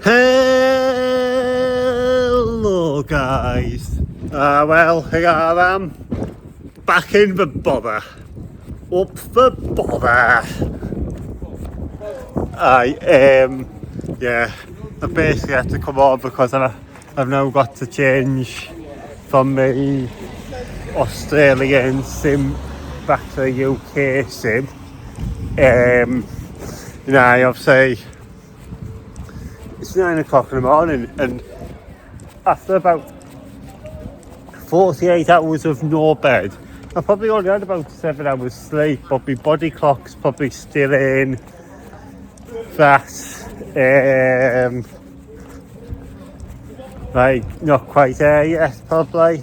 Hello guys, well here I am, back in the bother, up the bother. Yeah, I basically had to come on because I've now got to change from the Australian sim back to the UK sim. Obviously it's 9 o'clock in the morning, and after about 48 hours of no bed, I probably only had about 7 hours sleep, but my body clock's probably still in that, not quite there yet, probably.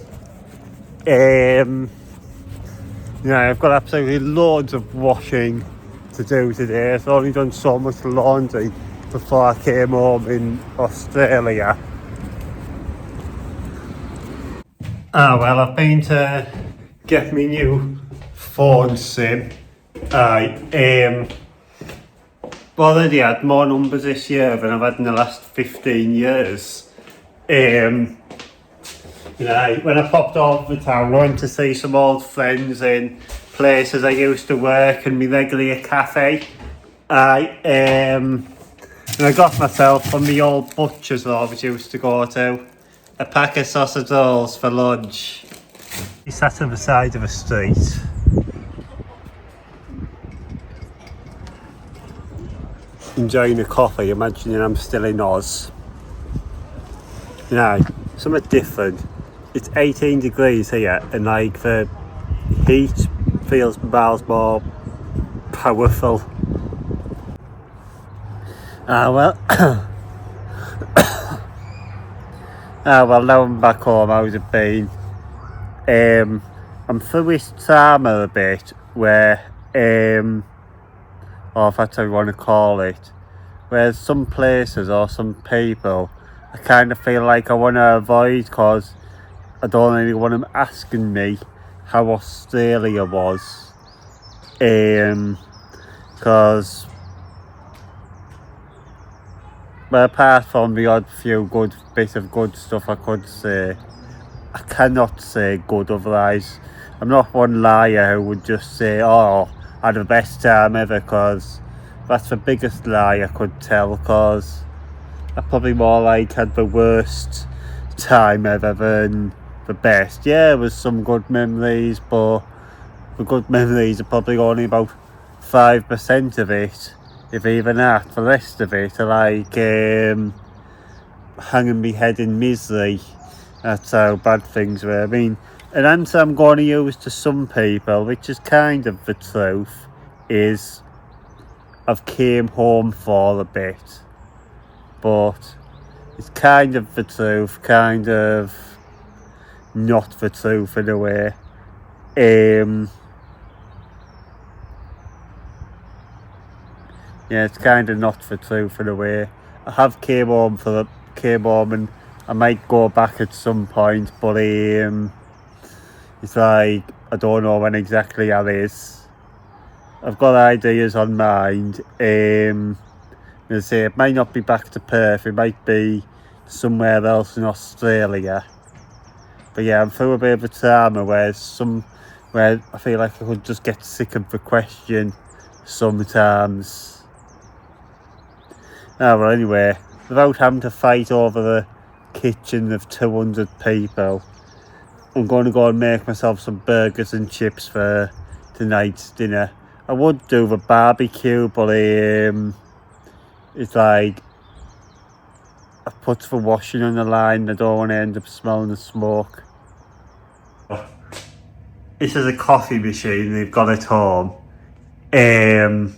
I've got absolutely loads of washing to do today. I've only done so much laundry before I came home in Australia. I've been to get me new phone sim. Already had more numbers this year than I've had in the last 15 years. When I popped off the town, I went to see some old friends in places I used to work and my regular cafe. And I got myself from the old butcher's I always used to go to a pack of sausage rolls for lunch. He sat on the side of a street. Enjoying a coffee, imagining I'm still in Oz. Something different. It's 18 degrees here, and the heat feels miles more powerful. Well, now I'm back home. How's it been? I'm through this drama a bit, where, or if that's how you want to call it, where some places or some people I kind of feel like I want to avoid because I don't really want them asking me how Australia was. Because apart from the odd few good bits of good stuff I could say, I cannot say good otherwise. I'm not one liar who would just say, oh, I had the best time ever, because that's the biggest lie I could tell, because I probably more like had the worst time ever than the best. Yeah, there was some good memories, but the good memories are probably only about 5% of it, if even that. The rest of it are like hanging my head in misery. That's how bad things were. I mean, an answer I'm going to use to some people, which is kind of the truth, is I've came home for a bit. But it's kind of the truth, kind of not the truth in a way. Yeah, it's kind of not the truth in a way. I have came home and I might go back at some point, but it's like I don't know when exactly that is. I've got ideas on mind. I say it might not be back to Perth, it might be somewhere else in Australia. But yeah, I'm through a bit of a trauma where I feel like I could just get sick of the question sometimes. Well, anyway, without having to fight over the kitchen of 200 people, I'm going to go and make myself some burgers and chips for tonight's dinner. I would do the barbecue, but it's like I put the washing on the line. I don't want to end up smelling the smoke. This is a coffee machine they've got at home. And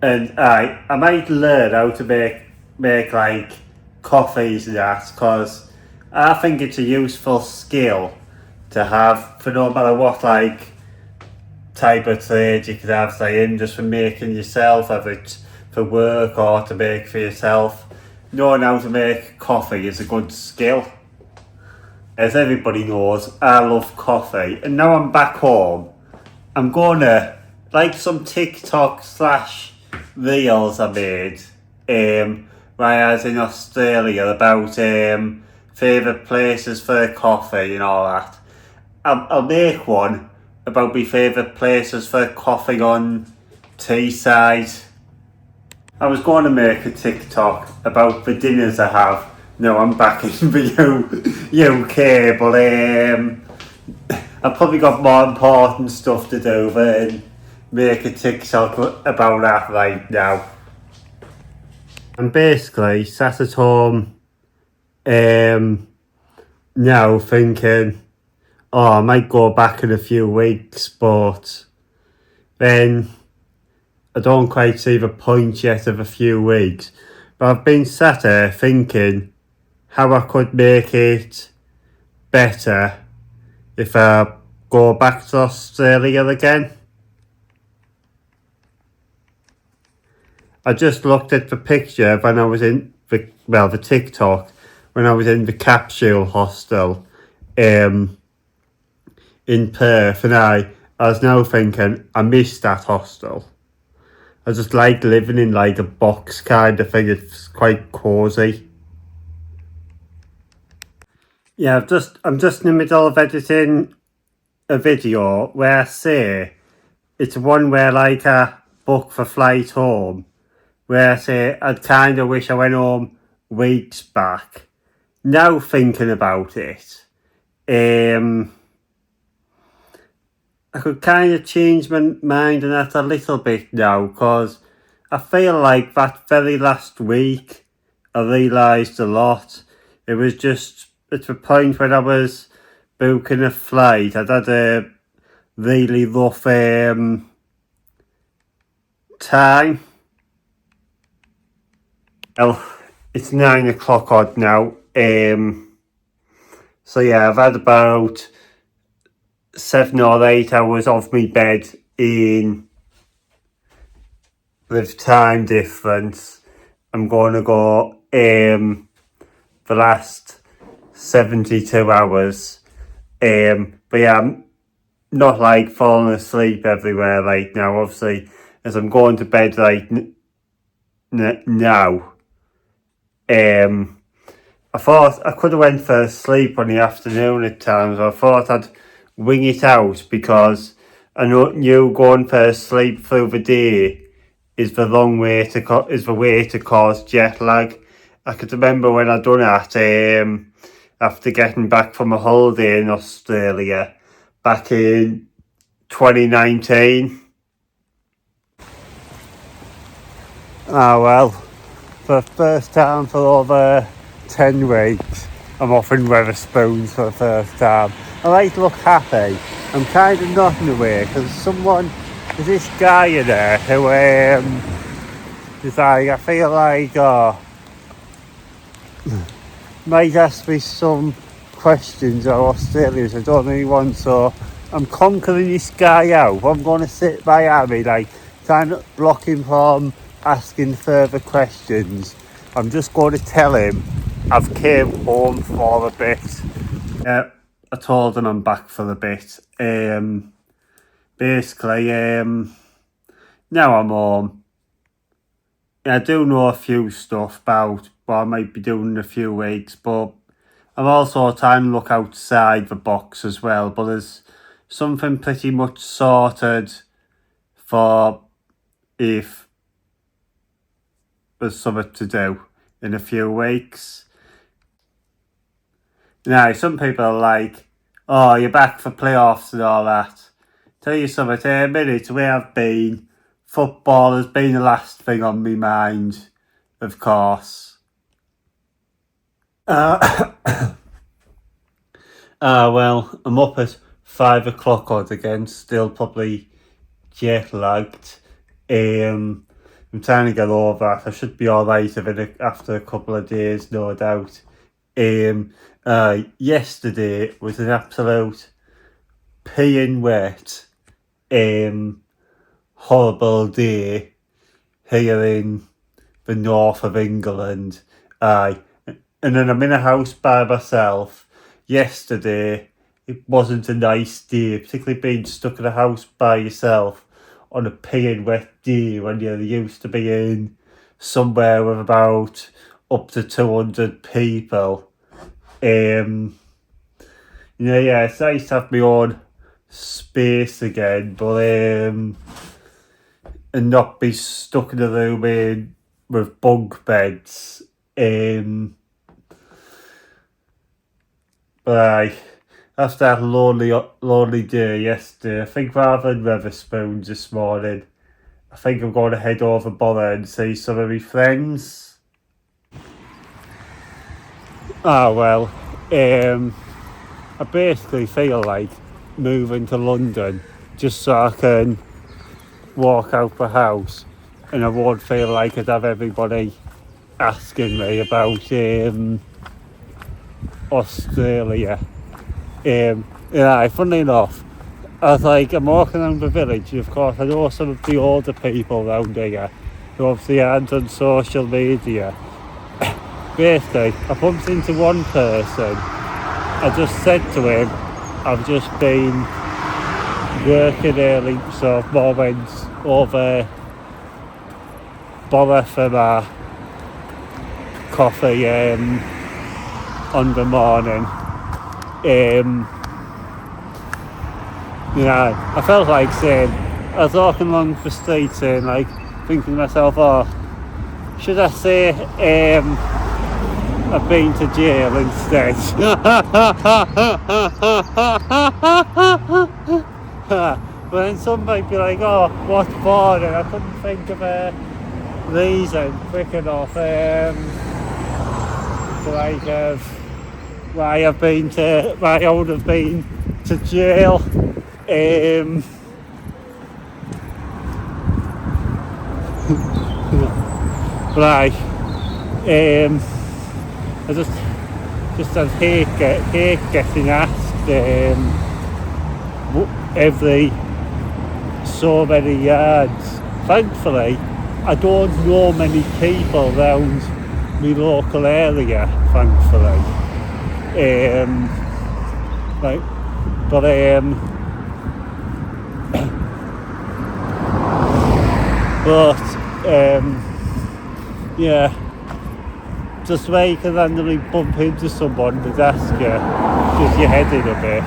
I might learn how to make like coffees and that, because I think it's a useful skill to have for no matter what like type of trade you could have, say, in just for making yourself, if it's for work or to make for yourself. Knowing how to make coffee is a good skill. As everybody knows, I love coffee, and now I'm back home, I'm gonna, like some TikTok / reels I made when I was in Australia about favourite places for coffee and all that. I'll make one about my favourite places for coffee on Teesside. I was going to make a TikTok about the dinners I have. No, I'm back in the UK, but I've probably got more important stuff to do than make a TikTok about that right now. I'm basically sat at home now thinking, oh, I might go back in a few weeks, but then I don't quite see the point yet of a few weeks. But I've been sat here thinking how I could make it better if I go back to Australia again. I just looked at the picture when I was in the TikTok when I was in the capsule hostel in Perth, and I was now thinking I miss that hostel. I just like living in like a box kind of thing. It's quite cosy. Yeah, I'm just in the middle of editing a video where I say it's one where like I book for flight home, where I say I'd kind of wish I went home weeks back. Now thinking about it, I could kind of change my mind on that a little bit now, because I feel like that very last week I realised a lot. It was just at the point when I was booking a flight, I'd had a really rough time. Well, it's 9 o'clock odd now. So yeah, I've had about 7 or 8 hours off my bed in with time difference. I'm going to go the last 72 hours. But yeah, I'm not like falling asleep everywhere right now, obviously, as I'm going to bed right now. I thought I could have went for a sleep on the afternoon at times. I thought I'd wing it out, because I knew going for a sleep through the day is the way to cause jet lag. I could remember when I done that after getting back from a holiday in Australia back in 2019. Oh well, for the first time for over 10 weeks, I'm offering Weatherspoons for the first time. I like to look happy. I'm kind of not in a way, because there's this guy in there who is like, I feel like, might ask me some questions or Australians I don't really want, so I'm conquering this guy out. I'm going to sit by Abby, like, trying to block him from asking further questions. I'm just going to tell him I've came home for a bit. I told him I'm back for a bit. Basically, now I'm home. I do know a few stuff about what I might be doing in a few weeks, but I'm also trying to look outside the box as well. But there's something pretty much sorted for if there's something to do in a few weeks. Now, some people are like, oh, you're back for playoffs and all that. Tell you something, in a minute, where I've been, football has been the last thing on my mind, of course. Well, I'm up at 5 o'clock odd again, still probably jet lagged. I'm trying to get over that. I should be alright after a couple of days, no doubt. Yesterday was an absolute peeing wet, horrible day here in the north of England. And then I'm in a house by myself. Yesterday, it wasn't a nice day, particularly being stuck in a house by yourself on a peeing wet day when you're used to being somewhere with about up to 200 people. Yeah, it's nice to have my own space again, but and not be stuck in a room with bunk beds. But after that lonely day yesterday, I think rather than Wetherspoons this morning, I think I'm going to head over Borough and see some of my friends. Well, I basically feel like moving to London just so I can walk out the house and I won't feel like I'd have everybody asking me about Australia. Funnily enough, I'm walking around the village, and of course I know some of the older people around here who obviously aren't on social media. Basically, I bumped into one person. I just said to him, I've just been working early, so more went over Borough for my coffee on the morning. I felt like saying, I was walking along the street saying, thinking to myself, should I say I've been to jail instead? But then some might be like, what for? And I couldn't think of a reason quick enough why I would have been to jail. I just hate getting asked every so many yards. Thankfully, I don't know many people around my local area, thankfully. Just where you can randomly bump into someone and ask you, does your head in a bit?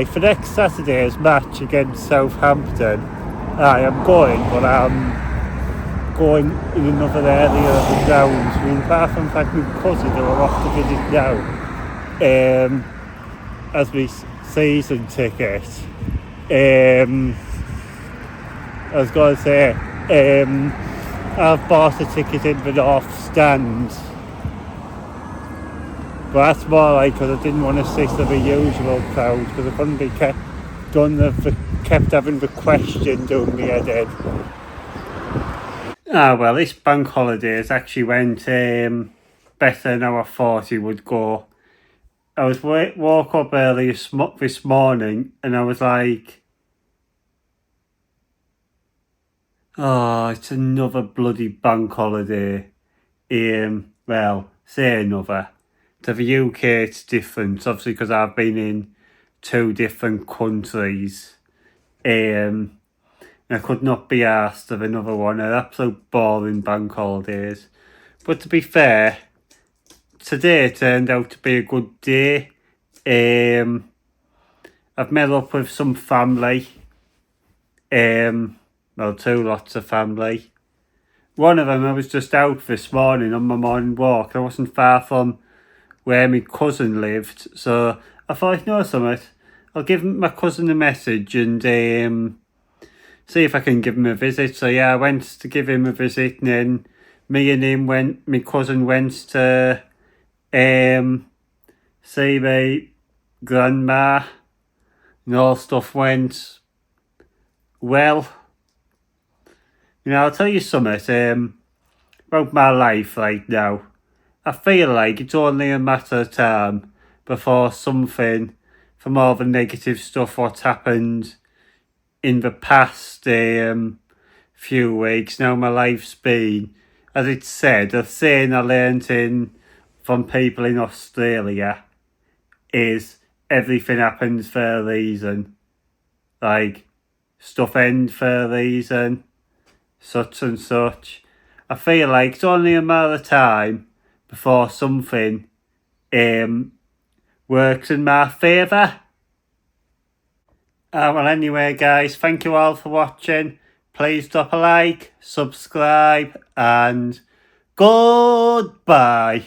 For next Saturday's match against Southampton, I'm going, but I'm going in another area of the grounds. Apart from fact, my cousin who I'm off to visit now, as my season ticket. I was going to say, I've bought a ticket in the North Stand, but that's more because I didn't want to sit in the usual crowd because I couldn't be kept having the question doing me head in. Well, this bank holiday has actually went better than how I thought it would go. I was woke up early this morning and I was like, it's another bloody bank holiday. Well, say another. To the UK it's different, obviously because I've been in 2 different countries. I could not be asked of another one. An absolute boring bank holidays. But to be fair, today turned out to be a good day. I've met up with some family. 2 lots of family. One of them I was just out this morning on my morning walk. I wasn't far from where my cousin lived, so I thought, you know something, I'll give my cousin a message and see if I can give him a visit. So I went to give him a visit, and then my cousin went to see my grandma, and all stuff went well. I'll tell you something about my life right now. I feel like it's only a matter of time before something from all the negative stuff what's happened in the past few weeks. Now my life's been, as it's said, a saying I learnt from people in Australia is everything happens for a reason. stuff end for a reason, such and such. I feel like it's only a matter of time before something works in my favour. Well, anyway, guys, thank you all for watching. Please drop a like, subscribe, and goodbye.